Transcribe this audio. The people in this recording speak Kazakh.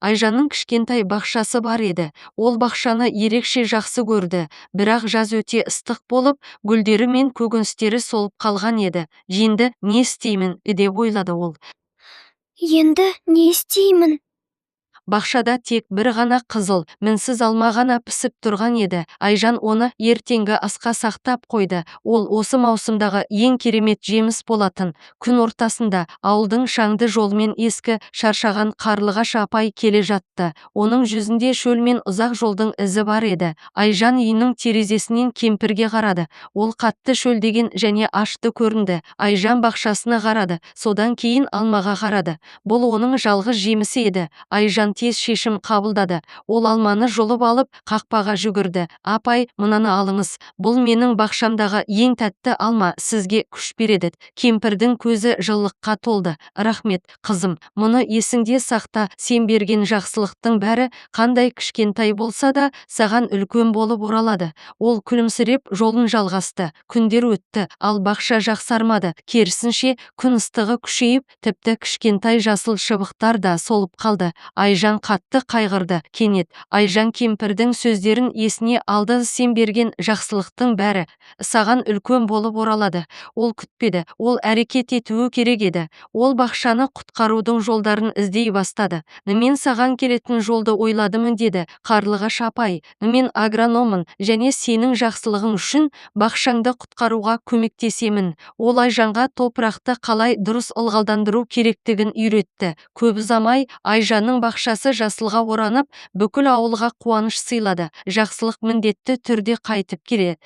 Айжанның кішкентай бақшасы бар еді. Ол бақшаны ерекше жақсы көрді. Бірақ жаз өте ыстық болып, гүлдері мен көкөністері солып қалған еді. Енді не істеймін деп ойлады ол. Енді не істеймін? Бақшада тек бір ғана қызыл, мінсіз алма ғана пісіп тұрған еді. Айжан оны ертеңгі асқа сақтап қойды. Ол осы маусымдағы ең керемет жеміс болатын. Күн ортасында ауылдың шаңды жолымен ескі шаршаған қарлығаш апай келе жатты. Оның жүзінде шөл мен ұзақ жолдың ізі бар еді. Айжан үйінің терезесінен кемпірге қарады. Ол қатты шөлдеген және ашты көрінді. Айжан бақшасына қарады, содан кейін алмаға қарады. Бұл оның жалғыз жемісі еді. Айжан тез шешім қабылдады. Ол алманы жұлып алып қақпаға жүгірді. Апай, мынаны алыңыз. Бұл менің бақшамдағы ең тәтті алма, сізге күш береді. Кемпірдің көзі жылылыққа толды. Рахмет, қызым, мұны есіңде сақта, сен берген жақсылықтың бәрі қандай кішкентай болса да саған үлкен болып оралады. Ол күлімсіреп жолын жалғасты. Күндер өтті, ал бақша жақсармады. Керісінше, күн ыстығы күшейіп, тіпті кішкентай жасыл шыбықтар да солып қалды. Айжан қатты қайғырды. Кенет Айжан кемпірдің сөздерін есіне алды. Сен берген жақсылықтың бәрі саған үлкен болып оралады. Ол күтпеді, ол әрекет етуі керек еді. Ол бақшаны құтқарудың жолдарын іздей бастады. Мен саған келетін жолды ойладым деді қарлығаш апай. Мен агрономын және сенің жақсылығың үшін бақшаңды құтқаруға көмектесемін. Ол Айжанға топырақты қалай дұрыс ылғалдандыру керектігін үйретті. Көп ұзамай Айжанның бақшасы жасылға оранып, бүкіл ауылға қуаныш сыйлады. Жақсылық міндетті түрде қайтып келеді.